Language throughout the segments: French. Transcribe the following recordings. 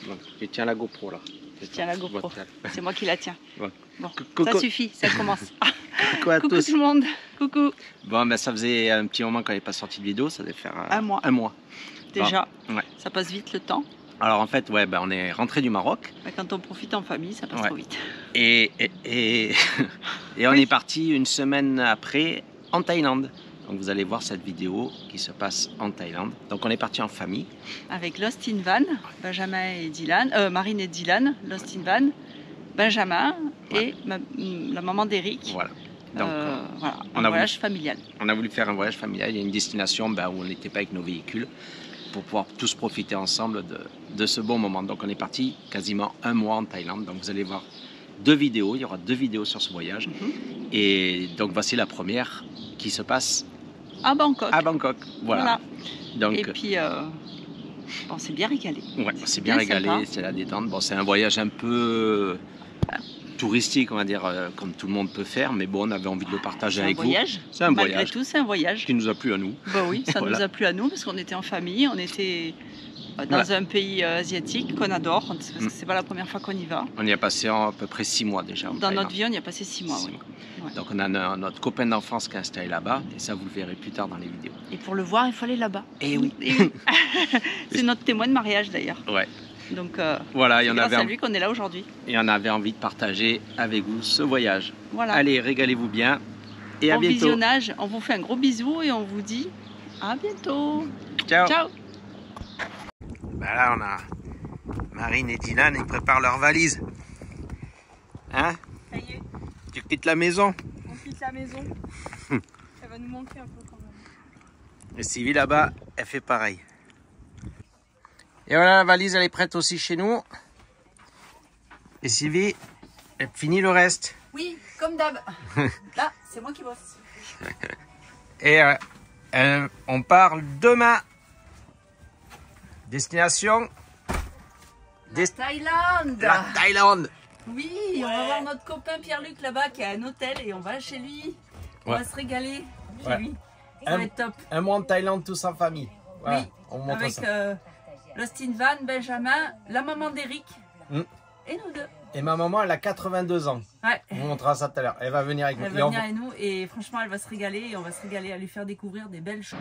Donc, je tiens la GoPro là. Je tiens la GoPro. C'est moi qui la tiens. Ouais. Bon, Coucou. ça suffit, ça commence. Coucou à Coucou tous. tout le monde. Coucou. Bon, ben ça faisait un petit moment qu'on n'avait pas sorti de vidéo, ça devait faire Un mois. Un mois. Déjà, Bon, ouais. ça passe vite le temps. Alors en fait, ouais, ben, on est rentré du Maroc. Mais quand on profite en famille, ça passe Ouais. trop vite. Et on Oui. est parti une semaine après en Thaïlande. Donc vous allez voir cette vidéo qui se passe en Thaïlande. Donc on est parti en famille. Avec Lost in Van, Benjamin et Dylan, Marine et Dylan, Lost in Van, Benjamin et la maman d'Eric. Voilà. Donc voilà, on un a voyage familial. on a voulu faire un voyage familial. Il y a une destination ben, où on n'était pas avec nos véhicules pour pouvoir tous profiter ensemble de ce bon moment. Donc on est parti quasiment un mois en Thaïlande. Donc vous allez voir deux vidéos. Il y aura deux vidéos sur ce voyage. Et donc voici la première qui se passe À Bangkok. à Bangkok. Voilà. Donc, Et puis, on s'est bien régalé. ouais, c'est bien régalé, sympa. c'est la détente. Bon, c'est un voyage un peu touristique, on va dire, comme tout le monde peut faire, mais bon, on avait envie de le partager avec vous. C'est un Malgré voyage tout, c'est un voyage. qui nous a plu à nous. Bah oui, ça Voilà. nous a plu à nous parce qu'on était en famille, on était dans un pays asiatique qu'on adore, parce que c'est pas la première fois qu'on y va. On y a passé à peu près 6 mois déjà. en Dans Thaïlande. notre vie, on y a passé 6 mois. 6 oui. mois. Ouais. Donc on a notre copain d'enfance qui est installé là-bas, et ça vous le verrez plus tard dans les vidéos. Et pour le voir, il faut aller là-bas. Et oui. Et oui. C'est notre témoin de mariage d'ailleurs. Ouais. Donc, Voilà, c'est grâce à lui qu'on est là aujourd'hui. et on avait envie de partager avec vous ce voyage. Voilà. Allez, régalez-vous bien, et à Bon bientôt. visionnage, on vous fait un gros bisou et on vous dit à bientôt. Ciao. Ciao. Ben là, on a Marine et Dylan, ils préparent leurs valises. Hein? Ça y est, Tu quittes la maison. on quitte la maison. Ça va nous manquer un peu quand même. Et Sylvie là-bas, elle fait pareil. Et voilà, la valise, elle est prête aussi chez nous. Et Sylvie, elle finit le reste. Oui, comme d'hab. Là, c'est moi qui bosse. Et on part demain. Destination Thaïlande. la Thaïlande. Oui, on va voir notre copain Pierre-Luc là-bas qui a un hôtel et on va chez lui. On Ouais. va se régaler chez Ouais. lui. Ça va être top. Un mois en Thaïlande, tous en famille. Voilà, Oui, on montre avec ça. Lost in Van, Benjamin, la maman d'Eric et nous deux. Et ma maman, elle a 82 ans. Ouais. On vous montrera ça tout à l'heure. Elle va venir avec Elle nous. va venir avec nous et franchement elle va se régaler et on va se régaler à lui faire découvrir des belles choses.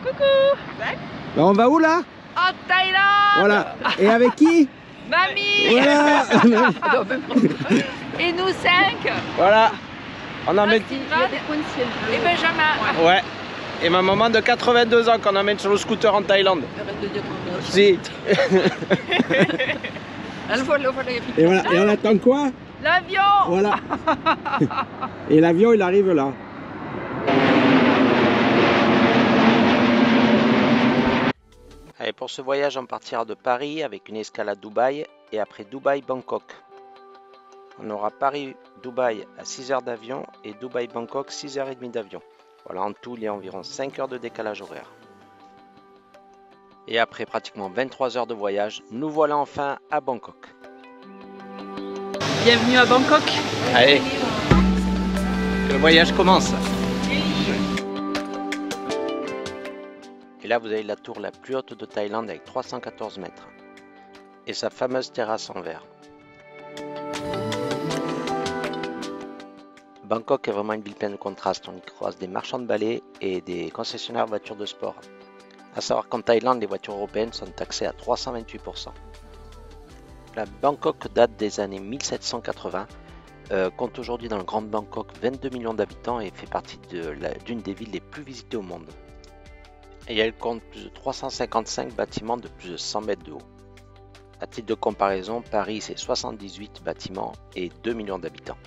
On va où là? En Thaïlande. Voilà. Et avec qui? Mamie. Voilà. Et nous 5. Voilà. On emmène. Lost in Van et Benjamin. Ouais. Et ma maman de 82 ans qu'on emmène sur le scooter en Thaïlande. Arrête de dire ton âge. Si. Et voilà, et on attend quoi? L'avion. Voilà. Et l'avion, il arrive là. Allez, pour ce voyage, on partira de Paris avec une escale à Dubaï et après Dubaï-Bangkok. On aura Paris-Dubaï à 6 heures d'avion et Dubaï-Bangkok 6h30 d'avion. Voilà, en tout, il y a environ 5 heures de décalage horaire. Et après pratiquement 23 heures de voyage, nous voilà enfin à Bangkok. Bienvenue à Bangkok. Allez, le voyage commence. Et là, vous avez la tour la plus haute de Thaïlande avec 314 mètres. Et sa fameuse terrasse en verre. Bangkok est vraiment une ville pleine de contrastes. On y croise des marchands de balais et des concessionnaires de voitures de sport. A savoir qu'en Thaïlande, les voitures européennes sont taxées à 328%. La Bangkok date des années 1780, compte aujourd'hui dans le Grand Bangkok 22 millions d'habitants et fait partie d'une des villes les plus visitées au monde. Et elle compte plus de 355 bâtiments de plus de 100 mètres de haut. À titre de comparaison, Paris c'est 78 bâtiments et 2 millions d'habitants.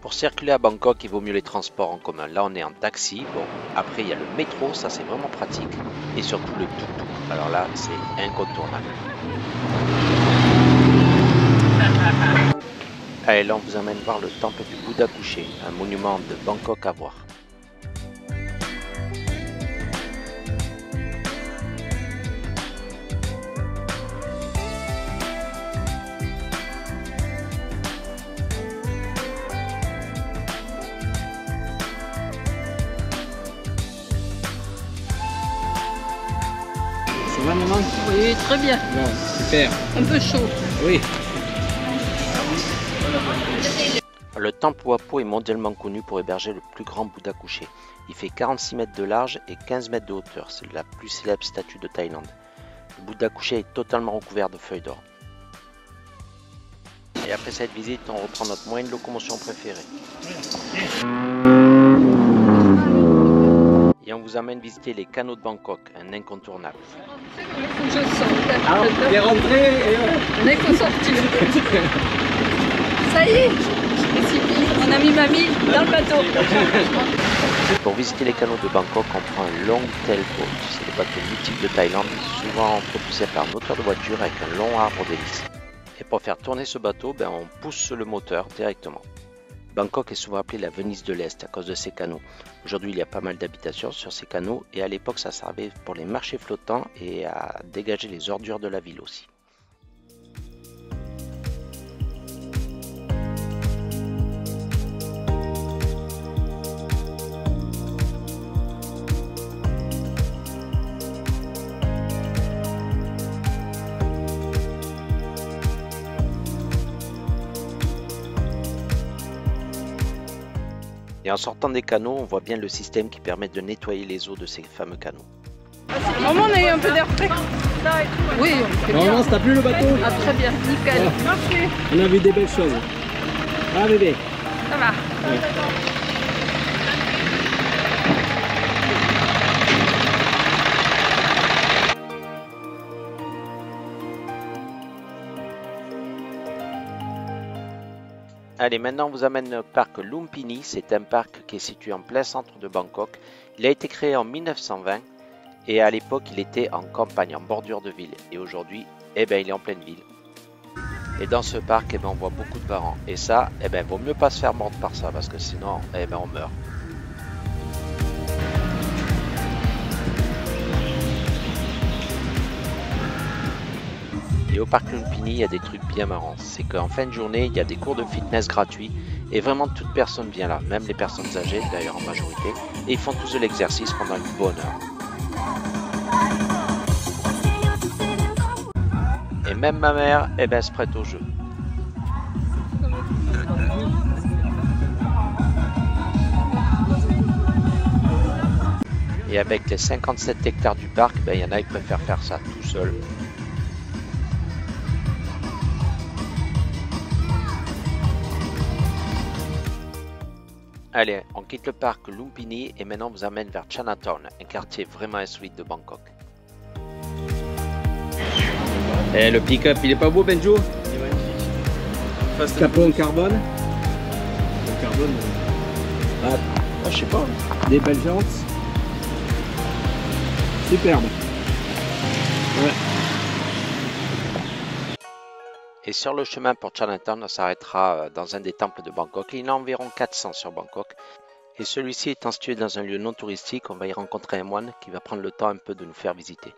Pour circuler à Bangkok, il vaut mieux les transports en commun. Là, on est en taxi. Bon, après, il y a le métro, ça c'est vraiment pratique. Et surtout le tuk-tuk. Alors là, c'est incontournable. Allez, là on vous emmène voir le temple du Bouddha couché, un monument de Bangkok à voir. Ça va maman? Oui, très bien. Bon, super. Un peu chaud. Oui. Le temple Wat Po est mondialement connu pour héberger le plus grand Bouddha couché. Il fait 46 mètres de large et 15 mètres de hauteur. C'est la plus célèbre statue de Thaïlande. Le Bouddha couché est totalement recouvert de feuilles d'or. Et après cette visite, on reprend notre moyen de locomotion préféré. Et on vous amène visiter les canaux de Bangkok, un incontournable. Je sens. Alors, il est rentré et... On est qu'au sortir. Ça y est, on a mis mamie dans le bateau. Pour visiter les canaux de Bangkok, on prend un long tailboat. C'est le bateau mythique de Thaïlande, souvent propulsé par un moteur de voiture avec un long arbre d'hélice. Et pour faire tourner ce bateau, on pousse le moteur directement. Bangkok est souvent appelée la Venise de l'Est à cause de ses canaux. Aujourd'hui, il y a pas mal d'habitations sur ces canaux et à l'époque, ça servait pour les marchés flottants et à dégager les ordures de la ville aussi. Et en sortant des canaux, on voit bien le système qui permet de nettoyer les eaux de ces fameux canaux. Maman, on a eu un peu d'air frais. Oui, on fait bien. Normalement, t'as plus le bateau? Ah, très bien, nickel. Merci. On a vu des belles choses. Ah bébé. Ça va. Ouais. Allez, maintenant on vous amène au parc Lumpini. C'est un parc qui est situé en plein centre de Bangkok. Il a été créé en 1920 et à l'époque il était en campagne, en bordure de ville. Et aujourd'hui, il est en pleine ville. Et dans ce parc, on voit beaucoup de varans. Et ça, vaut mieux pas se faire mordre par ça parce que sinon, on meurt. Et au parc Lumpini, il y a des trucs bien marrants. C'est qu'en fin de journée, il y a des cours de fitness gratuits. Et vraiment, toute personne vient là, même les personnes âgées, d'ailleurs en majorité. Et ils font tous de l'exercice pendant une bonne heure. Et même ma mère, se prête au jeu. Et avec les 57 hectares du parc, il y en a qui préfèrent faire ça tout seul. Allez, on quitte le parc Lumpini et maintenant on vous amène vers Chinatown, un quartier vraiment insolite de Bangkok. Eh, le pick-up, il est pas beau, Benjo? Capot en carbone. En carbone. Ah, je sais pas. Des belles jantes. Superbe. Ouais. Et sur le chemin pour Chinatown, on s'arrêtera dans un des temples de Bangkok. Il y en a environ 400 sur Bangkok. Et celui-ci étant situé dans un lieu non touristique, on va y rencontrer un moine qui va prendre le temps un peu de nous faire visiter.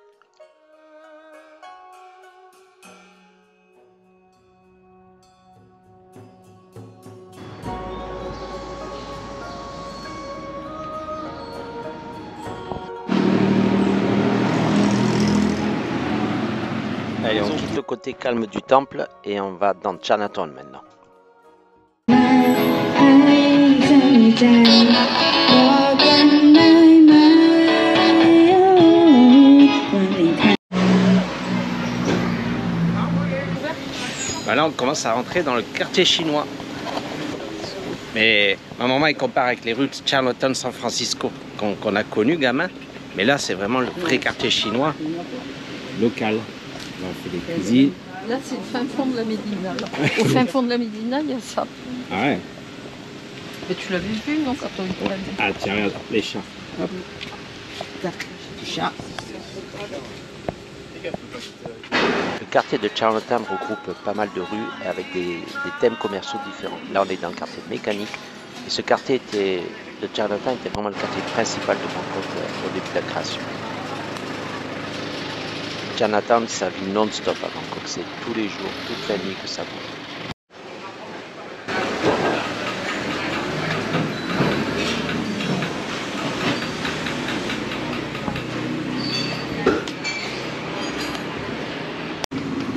Allez, on quitte le côté calme du temple et on va dans Chinatown maintenant. Là, on commence à rentrer dans le quartier chinois. Mais ma maman, elle compare avec les rues de Chinatown, San Francisco, qu'on a connu gamin. Mais là, c'est vraiment le vrai quartier chinois local. Là, on fait des cuisines. Là, c'est le fin fond de la Médina. Au fin fond de la Médina, il y a ça. Ah ouais. Mais tu l'avais vu, non, quand on était là? Ah tiens, regarde, les chats. Hop. Petit chat. Le quartier de Chinatown regroupe pas mal de rues avec des thèmes commerciaux différents. Là, on est dans le quartier de mécanique. Et ce quartier de Chinatown était vraiment le quartier principal de Bangkok au début de la création. Chinatown, ça vit non-stop à Bangkok. C'est tous les jours, toute la nuit que ça bouge.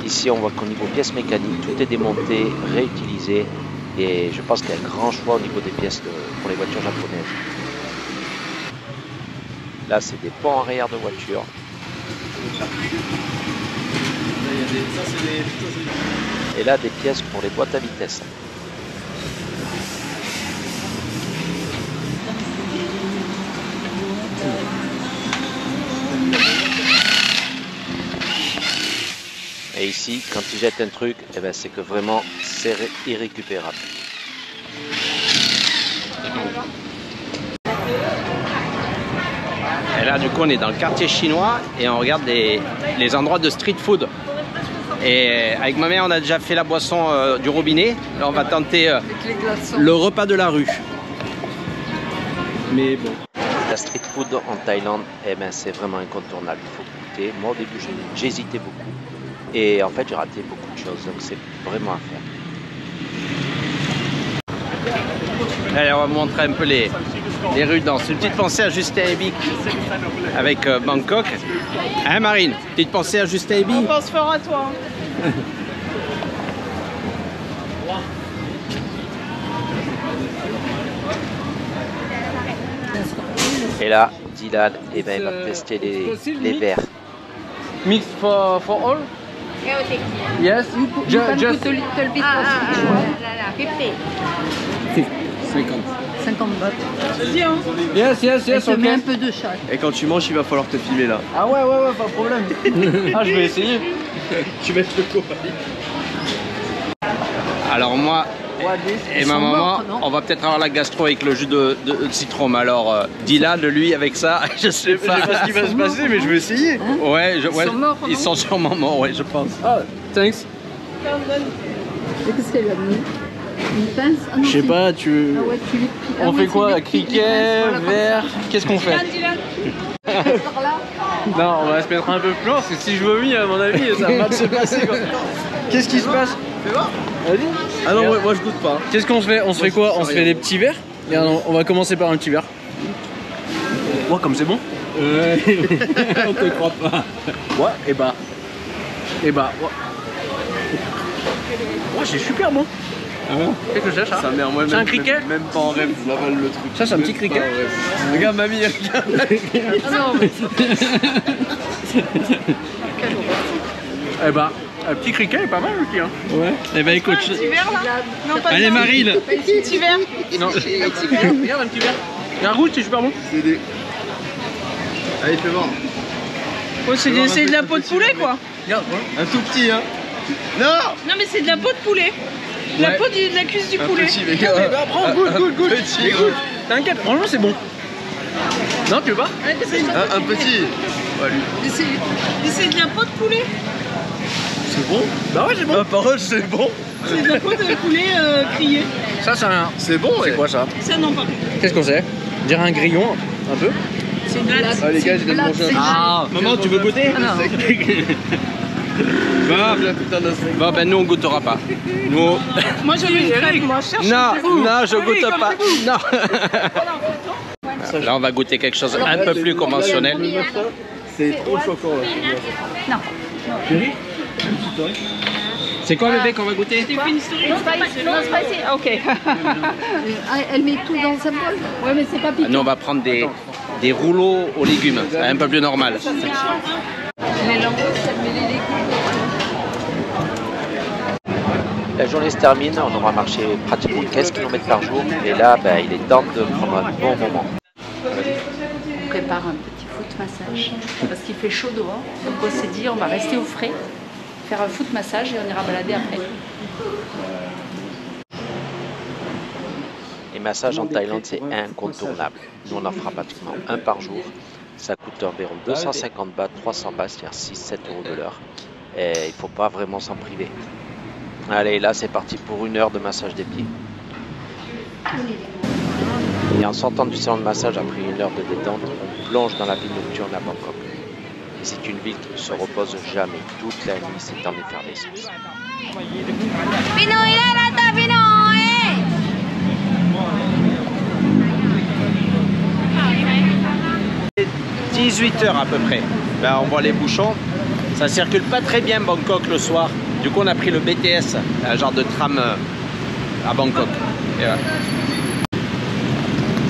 Ici, on voit qu'au niveau pièces mécaniques, tout est démonté, réutilisé. Et je pense qu'il y a un grand choix au niveau des pièces pour les voitures japonaises. Là, c'est des ponts arrière de voitures. Et là, des pièces pour les boîtes à vitesse. Et ici, quand tu jettes un truc, eh ben, c'est que vraiment c'est irrécupérable. Et là, du coup, on est dans le quartier chinois et on regarde les endroits de street food. Et avec ma mère, on a déjà fait la boisson du robinet. Là, on va tenter le repas de la rue. Mais bon. La street food en Thaïlande, eh ben, c'est vraiment incontournable. Il faut goûter. Moi, au début, j'hésitais beaucoup. Et en fait, j'ai raté beaucoup de choses. Donc, c'est vraiment à faire. Allez, on va vous montrer un peu les rues de danse. Une petite pensée à Justin Ebik avec Bangkok. Hein, Marine? Petite pensée à Justin Ebik? On pense fort à toi. Et là, Dylan, eh ben, il va tester les verres. Mix for all? Yes. Just 50. 50 bahts. yes, yes, yes. Je mets un Okay. peu de chaque. Et quand tu manges, il va falloir te filmer là. Ah ouais, pas de problème. Ah, je vais essayer. Tu vas être le copain. Alors moi et ma maman, on va peut-être avoir la gastro avec le jus de citron. Mais alors, Dylan, lui, avec ça, je sais Je sais pas ce qui va se passer, mais je vais essayer. Ouais, Ils sont morts, ils non sont sûrement morts, ouais, je pense. Ah, thanks. Qu'est-ce qu'elle a mis? Une pince? Ah non, Je sais c'est- pas, tu. Ah ouais, tu les plies. Ah On ouais, fait c'est quoi? des petites Cricket, pinces, voilà, comme verre? Qu'est-ce qu'on fait? ça. Par là. Non, on va se mettre un peu plus loin parce que si je vomis, à mon avis, ça va mal se passer quoi. Qu'est-ce qui se passe? Fais voir. Vas-y. Ah non, moi je goûte pas. Qu'est-ce qu'on se fait? On se fait quoi? On se fait des petits verres? Regarde, on va commencer par un petit verre. Moi, comme c'est bon. Ouais, on te croit pas. Ouais, et bah. Et bah, Ouais, c'est super bon. qu'est-ce que c'est ça? Sa mère, moi, C'est un criquet? même pas en rêve, je l'avale le truc. Ça, c'est un petit Même criquet. pas en rêve. Regarde, mamie, regarde. Ah non, mais Eh bah, un petit criquet est pas mal aussi. Hein. Ouais. Eh bah écoute. Un petit verre là? Non, pas Allez ça. Marine. Un petit verre. Non. Regarde un petit verre. Il y a un rouge, c'est super bon. C'est des. Allez, fais voir. Oh, c'est de la peau de poulet quoi. Regarde, Un tout petit, hein. Non. Non, mais c'est de la peau de poulet. De la Ouais. peau de la cuisse du Un poulet. petit, mais gars. prends, goûte. Petit, Écoute, t'inquiète, franchement c'est bon. Non, tu veux pas? un petit. Ouais, lui. Mais c'est de la peau de poulet. C'est bon. Bah ouais, c'est bon. Ma parole, c'est bon. C'est de la peau de poulet grillée. Ça, c'est un. C'est bon, ouais. C'est quoi ça? Ça, non, pas. Qu'est-ce qu'on sait? On dirait un grillon, un peu. C'est une glace. Ah, les gars, j'ai de manger un. Ah, maman, tu veux goûter? Bah, Bon, ben nous, on goûtera pas. Nous... Moi, j'avais une crêpe. Moi, cherche. Non, je Allez, goûte comme pas. c'est Non. Là, on va goûter quelque chose un peu plus conventionnel. C'est trop choquant. Là. C'est quoi bébé qu'on va goûter? T'es fait une story. Non, spicy. Ok. Elle met tout dans sa bol. Ouais, mais c'est pas piquant. Nous, on va prendre des rouleaux aux légumes. C'est un peu plus normal. Les langoustes, elle met les légumes. La journée se termine, on aura marché pratiquement 15 km par jour. Et là, ben, il est temps de prendre un bon moment. On prépare un petit foot massage parce qu'il fait chaud dehors. Donc on s'est dit on va rester au frais, faire un foot massage et on ira balader après. Les massages en Thaïlande, c'est incontournable. Nous, on en fera pratiquement un par jour. Ça coûte environ 250 bahts, 300 bahts, c'est-à-dire 6-7 euros de l'heure. Et il faut pas vraiment s'en priver. Allez, là c'est parti pour 1 heure de massage des pieds. Et en sortant du salon de massage après 1 heure de détente, on plonge dans la vie nocturne à Bangkok. Et c'est une ville qui ne se repose jamais. Toute la nuit, c'est en effervescence. 18 h à peu près. Là, on voit les bouchons. Ça circule pas très bien Bangkok le soir. Du coup, on a pris le BTS, un genre de tram à Bangkok. Et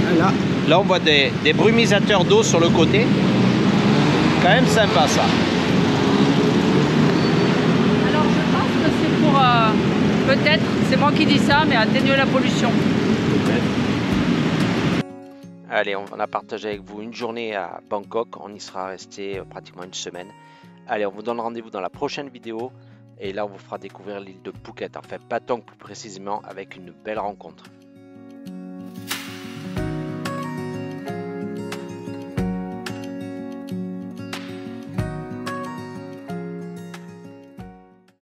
voilà. Là, on voit des brumisateurs d'eau sur le côté. Quand même sympa ça. Alors je pense que c'est pour, peut-être, c'est moi qui dis ça, mais atténuer la pollution. Allez, on a partagé avec vous une journée à Bangkok. On y sera resté pratiquement une semaine. Allez, on vous donne rendez-vous dans la prochaine vidéo. Et là, on vous fera découvrir l'île de Phuket. Enfin, Patong plus précisément, avec une belle rencontre.